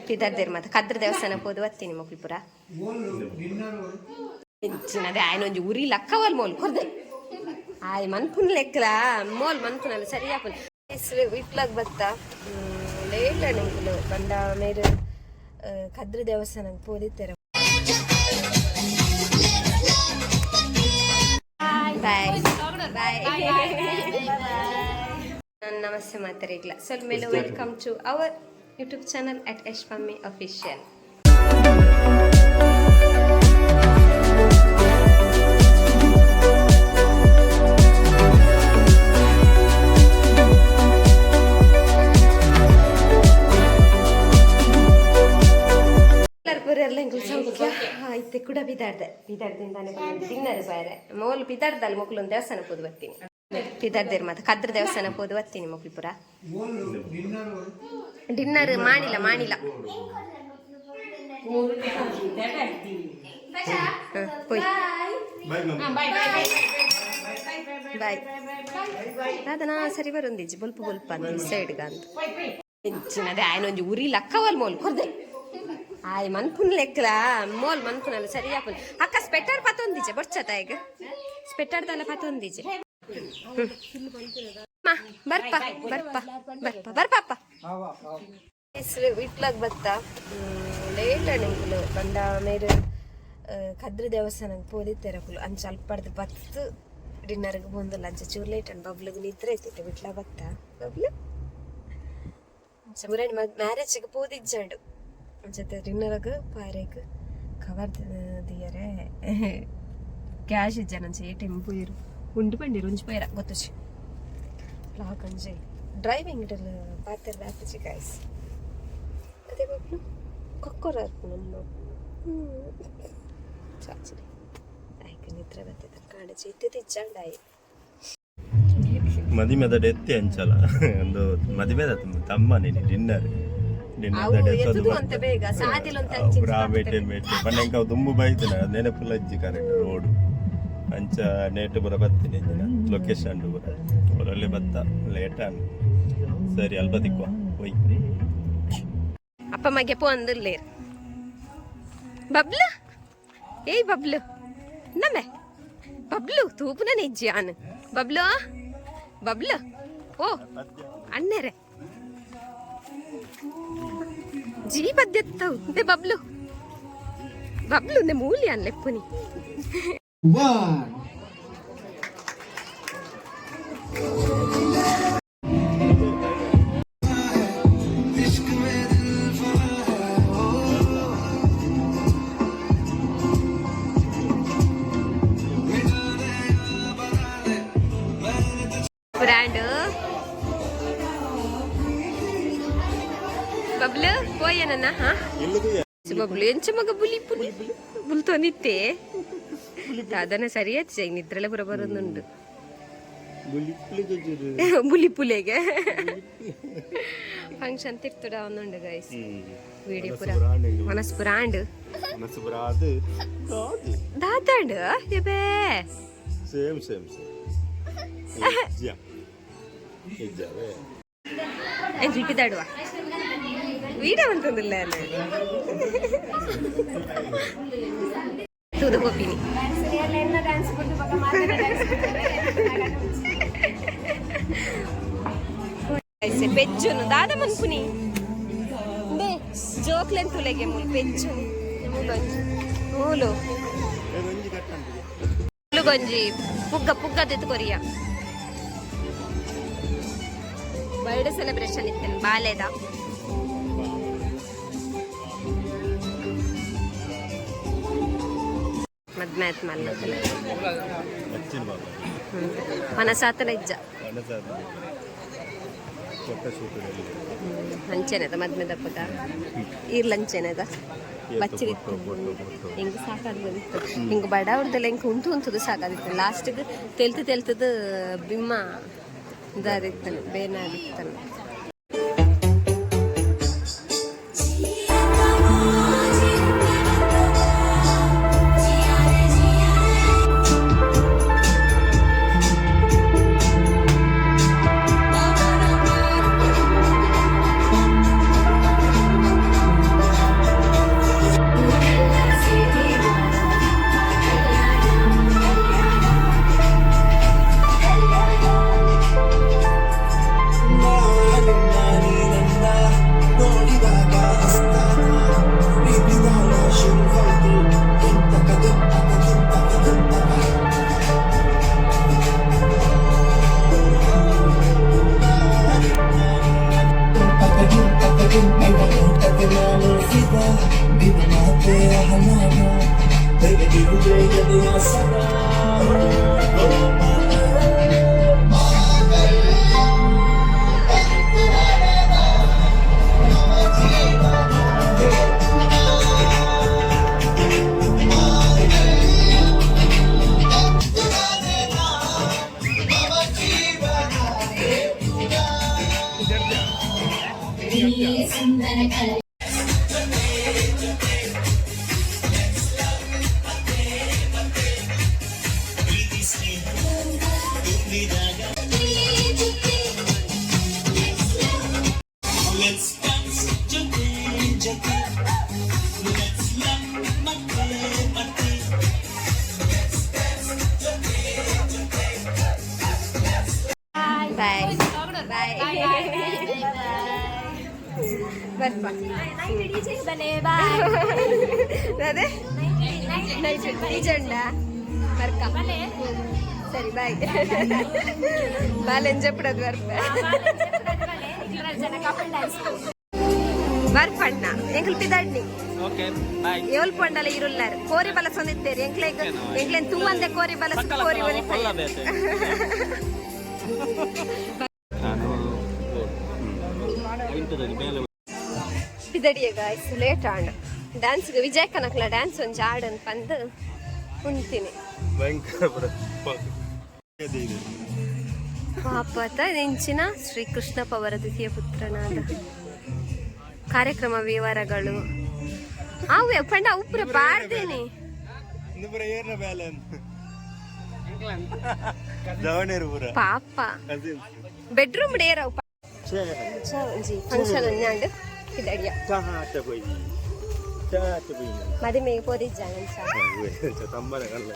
ಪಿದರ್ದೇರ್ ಮತ್ತೆ ಕದ್ರ ದೇವಸ್ಥಾನ ಹೋದು ಬರ್ತೀನಿ ಮೊಕ್ಲಿಪುರ ಹೆಚ್ಚಿನದೇ ಆಯ್ನ ಒಂಜಿ ಉರಿ ಲಕ್ಕವಲ್ ಮೋಲ್ ಕೊರ್ದೆ ಆಯ್ ಮನ್ಪುನ್ ಲೆಕ್ಕಲ ಮೋಲ್ ಮನ್ಪುನಲ್ಲ ಸರಿಯಾಪುನ್ ಇಟ್ಲಾಗ್ ಬತ್ತ ಲೇಟ್ ಅಣ್ಣಂಕುಲು ಬಂಡ ಮೇರು ಕದ್ರ ದೇವಸ್ಥಾನಕ್ಕೆ ಹೋದಿತ್ತಾರೆ. ಬಾಯ್ ಬಾಯ್ ನಮಸ್ತೆ ಮಾತಾರಿಗ್ಲ ಸ್ವಲ್ಪ ಮೇಲೆ welcome to our YouTube channel at Yashpammi Official. ಆಯ್ತು ಕೂಡ ಬಿದಾರ್ದಿಂದಾನೆ ಡಿನ್ನರ್ ಬೇರೆ ಮೋಲ್ ಬಿದಾರ್ದಲ್ಲಿ ಮಕ್ಕಳೊಂದು ದೇವಸ್ಥಾನಕ್ಕೆ ಹೋದು ಬರ್ತೀನಿ. ಪಿದರ್ದೇರ್ ಮತ್ತೆ ಕದ್ರ ದೇವಸ್ಥಾನಕ್ಕೆ ಹೋದು ಬರ್ತೀನಿ ಮೊಕ್ಲಿಪುರ. ಡಿನ್ನರ್ ಮಾಡಿಲ್ಲ ಹೋಯ್ ಬಾಯ್ ಅದನ್ನ ಸರಿ ಬರೊಂದಿಜ್ಜಿ ಬೊಲ್ಪ ಅಂದ ಸೈಡ್ಗ ಅಂತ ಹೆಚ್ಚಿನದೇ ಆಯ್ನೊಂಜಿ ಉರಿ ಲಕ್ಕವಲ್ ಮೋಲ್ ಕೊರ್ದೆ ಆಯ್ ಮನ್ಪುನ್ ಲೆಕ್ಕಲ ಮೋಲ್ ಮನ್ಪುನಲ್ಲ ಸರಿಯಾಪುನ್ ಅಕ್ಕ ಸ್ಪೆಟರ್ ಪತ್ತೊಂದಿಜೆ ಬೊಚ್ಚತ ಈಗ ಸ್ಪೆಟರ್ದಲ್ಲ ಪತ್ತೊಂದಿಜೆ ಬರ್ಪಪ್ಪ ಇಟ್ಲಾಗ್ ಬತ್ತ ಲೇಟ್ ಅಣ್ಣಂಕುಲು ಬಂಡ ಮೇರು ಕದ್ರ ದೇವಸ್ಥಾನಕ್ಕೆ ಹೋದಿತ್ತಾರೆ ಫುಲ್ ಅಂಚ ಅಲ್ಪಡ್ದು ಬತ್ತು ಡಿನ್ನರ್ಗೆ ಬಂದಲ್ಲ ಅಂಚ ಚೂರು ಲೇಟ್ ಅಣ್ಣ ಬಬ್ಲಿಗೆ ನಿದ್ರೆ ಐತಿತ್ತು ಬಿಟ್ಲ ಬತ್ತ ಬಬ್ಲು ಮುರಾಣಿ ಮ್ಯಾರೇಜ್ಗೆ ಹೋದಿಜ್ಜಂಡು ಅಂಚತೆ ಡಿನ್ನರ್ಗೆ ಪಾರೆಗೆ ಕವರ್ ದಿಯರೆ ಕ್ಯಾಶ್ ಇಜ್ಜನಂಚ ATM ಪೋಯಿರು ಉಂಡು ಬಂಡಿರು ಉಂಜಿ ಪೋಯಿರ ಗೊತ್ತುಚಿ ಲಾಕ್ ಅಂಜೆ ಡ್ರೈವಿಂಗ್ ಇಡಲು ಪಾತೆರ್ ವ್ಯಾಪಚಿ ಗಾಯ್ಸ್ ಅದೇ ಬಬ್ಲು ಕೊಕ್ಕೊರ ನಮ್ಮ ಚಾಚಿರಿ ಆಯ್ಕೆ ನಿದ್ರೆ ಬರ್ತೈತೆ ಕಾಣಚಿ ಇತ್ತಿತ್ತು ಇಜ್ಜಂಡಾಯಿ ಮದಿಮೆದ ಡೆತ್ತಿ ಅಂಚಲ ಒಂದು ಮದಿಮೆದ ತಮ್ಮ ನೀನು ಡಿನ್ನರ್ ಪಂಡ ದುಂಬು ಬೈತಿನ ನೆನಪುಲ ಅಜ್ಜಿ ಕರೆಕ್ಟ್ ರೋಡು ಅಂಚ ನೇಟು ಬರ ಬರ್ತೀನಿ ಲೊಕೇಶನ್ ಬರ ಅವರಲ್ಲಿ ಬತ್ತ ಲೇಟ್ ಅನ್ ಸರಿ ಅಲ್ಪ ತಿಕ್ಕುವ ಒಯ್ ಅಪ್ಪ ಮಗೆ ಪೋಂದಿರ್ಲಿ ಬಬ್ಲು ಏಯ್ ಬಬ್ಲು ನಮ್ಮೆ ಬಬ್ಲು ತೂಪುನ ನಿಜ್ಜಿ ಆನ್ ಬಬ್ಲು ಓ ಅಣ್ಣೆರೆ ಜೀ ಬದ್ದೆತ್ತವು ದೆ ಬಬ್ಲು ನೆ ಮೂಲಿ ಅನ್ಲೆಪ್ಪುನಿ ಬ್ರ್ಯಾಂಡ್ ಬಬ್ಲು పోయానన్న బబ్లు ఎంచ మగ బులితో నిత్తే దాదన సరి వచ్చి నిద్రలో బురబరుండు బులిపులేగా ఫంక్షన్ తిట్టుడా ఉండు గైస్ వీడియో పురా మనస్ బ్రాండ్ దాదాండు ఎబే సేమ్ ಎಂಗಿದಾಡುವ ವೀಡಿಯೋ ಅಂತಂದಿಲ್ಲ ತೂದು ಹೋಗ್ತೀನಿ పెజ్జును దాదా మనుకుని జోక్లేని తులేగే మూలు పెజ్జు మూలు గొంజి పుగ్గ తెత్తుకొరియా ಬರ್ಡೇ ಸೆಲೆಬ್ರೇಷನ್ ಇತ್ತೇನೆ ಬಾಲೇದ ಮದ್ಮ್ಯಾತ್ ಮಲ್ಲ ಮನಸಾತನ ಇಜ್ಜ ಹಂಚೆನದ ಮದ್ಮೆ ದಪ್ಪದ ಈರ್ಲಂಚೆನದ ಬಚ್ಚಿರಿತ್ತು ಹಿಂಗೆ ಸಾಕಾಗ್ಬೋದಿತ್ತು ಹಿಂಗೆ ಬಡ ಅವ್ರದ್ದೆಲ್ಲ ಹಿಂಗೆ ಉಂಟುದು ಸಾಕಾದಿತ್ತು ಲಾಸ್ಟಿಗೆ ತೆಲ್ತದ ಬಿಮ್ಮ ಇದಾದಿತ್ತನು ಬೇನಾದಿತ್ತನು ಬಾಯ್ ಬಾಯ್ ಬರ್ಪ అదే నిజండా వర్క సరే బాయ్ బాలేని చెప్పడదు వర్ప ಬರ್ಪಣ್ಣ ಎಂಕ್ಲು ಪಿದಾಡ್ನಿ ಏಳ್ ಪೊಂಡಲ ಇರುಲ್ಲಾರು ಕೋರಿ ಬಲಸ್ ಒಂದಿತ್ತೇರಿ ಎಂಕ್ಲೇನ್ ತುಂಬಂದೆ ಕೋರಿ ಬಲಸ್ ಕೋರಿ ಒಲಿ ಪಿದಡಿಯ ಗಾಯ್ಸ್ ಲೇಟ್ ಆಂಡ್ ಡ್ಯಾನ್ಸ್ಗೆ ವಿಜಯ್ ಕನಕ್ಲ ಡ್ಯಾನ್ಸ್ ಒಂಜಿ ಆಡನ್ ಪಂದ್ ಉಣ್ತೀನಿ ಪಾಪತ ನೆಂಚಿನ ಶ್ರೀಕೃಷ್ಣ ಪವರ ದ್ವಿತೀಯ ಪುತ್ರನಾದ ಕಾರ್ಯಕ್ರಮ ವಿವರಗಳು ಅವು ಪಂಡ ಉಪ್ಪುರ ಬಾರ್ದೇನೆ ಪಾಪ ಬೆಡ್ರೂಮ್ ಡೇರ ಫಂಕ್ಷನ್ ಅನ್ನಾಂಡು ಪಿದಡಿಯ ಮದುವೆಗೆ ಪೋದಿಜ್ಜಾನ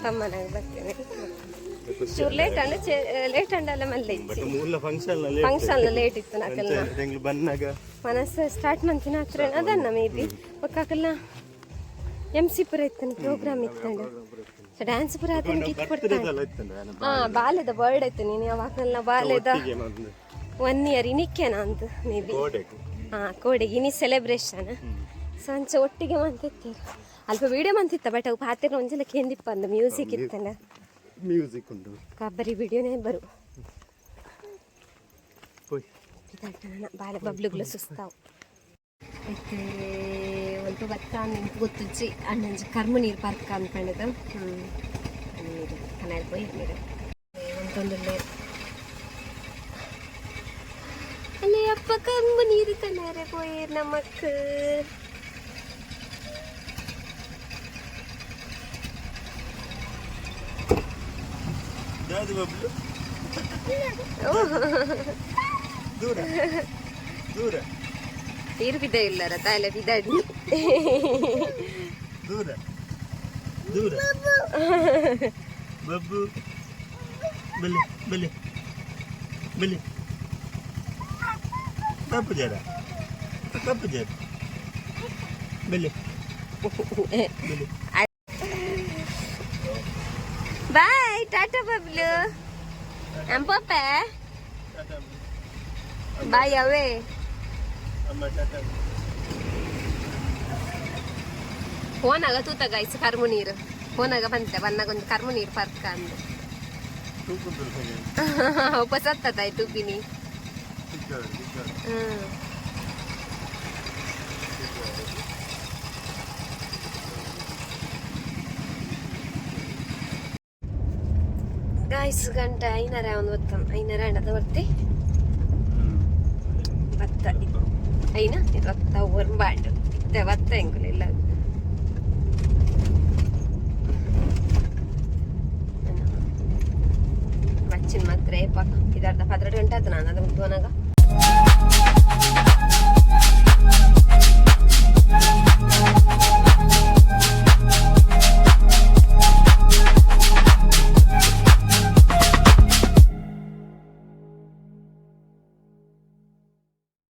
ತಮ್ಮನಾಗ ಬರ್ತೇನೆ ಚೂರು ಲೇಟ್ ಅಂಡ ಲೇಟ್ ಅಂಡಲ್ಲ ಮಲ್ಲೆ ಫಂಕ್ಷನ್ ಲೇಟ್ ಇತ್ತು ನಾಕಲ್ಲ ಮನಸ್ಸು ಸ್ಟಾರ್ಟ್ ಮಂತಿನ ಹತ್ರ ಅದನ್ನ ಮೇ ಬಿ ಒಕ್ಕಾಕಲ್ಲ MC ಪುರ ಇತ್ತು ಪ್ರೋಗ್ರಾಮ್ ಇತ್ತಂಡು ಸೊ ಡ್ಯಾನ್ಸ್ ಪುರ ಅದನ್ನ ಕಿತ್ ಕೊಡ್ತಾನೆ ಬಾಲ್ಯದ ಬರ್ಡ್ ಇತ್ತು ನೀನು ಯಾವಾಗಲ್ಲ ಬಾಲ್ಯದ 1 year ಇನಿಕ್ಕೇನ ಅಂತ ಮೇ ಬಿ ಕೋಡೆಗೆ ಇನಿ ಸೆಲೆಬ್ರೇಷನ್ ಸಂಚೆ ಒಟ್ಟಿಗೆ ಮಂತಿತ್ತೀರ ಅಲ್ಪ ವಿಡಿಯೋ ಮಂತಿತ್ತ ಬಟ್ ಅವು ಪಾತ್ರ ಒಂಜಲ ಕೇಂದಿಪ್ಪ ಅಂದ ಮ್ಯೂಸಿಕ್ ಇತ್ತಂಡ ಮ್ಯೂಸಿಕ್ ಉಂಟು ಕಬ್ಬರಿ ವಿಡಿಯೋನೇ ಬರು ಬಾಳ ಬಬ್ಲುಗಳು ಸುಸ್ತಾವು ಮತ್ತೆ ಒಂದು ಭತ್ತ ನಿಂತು ಗೊತ್ತುಜ್ಜಿ ಅಣ್ಣಂಜಿ ಕರ್ಮ ನೀರು ಪಾರ್ಕ ಅನ್ಕೊಂಡಿದ್ದು ನೀರು ಕನಾಲ್ ಪೋಯಿ ನೀರು ಒಂದೊಂದು ಅಲ್ಲೇ ಅಪ್ಪ ಕರ್ಮ ನೀರು ಕನಾರೆ ಪೋಯಿ ನಮಕ್ ದೂರ ತೀರು ಬಿದ್ದ ಇಲ್ಲರ ತಾಯಿಲೆ ಬಿದ್ದಾಡಿ ದೂರ ದೂರ ಬಬ್ಬು ಬಲೆ ಬಲೆ ಬಲೆ ತಪ್ಪು ಜರ ಬಲೆ ಬಾಯ್ ಟಾಟಾ ಬಬ್ಲು ಅಂಪಪ್ಪ ಬಾಯ್ ಅವೇ ಫೋನಾಗ ತೂತ ಗಾಯ್ಸ್ ಕರ್ಮು ನೀರು ಫೋನಾಗ ಬಂತೆ ಬನ್ನಾಗೊಂದು ಕರ್ಮು ನೀರು ಪರ್ಕ ಅಂದು ಉಪಸತ್ತಾಯ್ತು ತುಪ್ಪಿನಿ ಗಾಯ್ಸ್ ಗಂಟೆ 5:30 ಒಂದು ಹೊತ್ತು 5:30 ಅಣ್ಣದ ಬರ್ತಿ ಭತ್ತ అయినా ఇది వస్తా ఊరంబాండు ఇదే వస్తా ఇంకులు ఇలా వచ్చింది మాకు రేపు ఇది 10 గంట అవుతుంది నాన్న అది ఉంటున్నాగా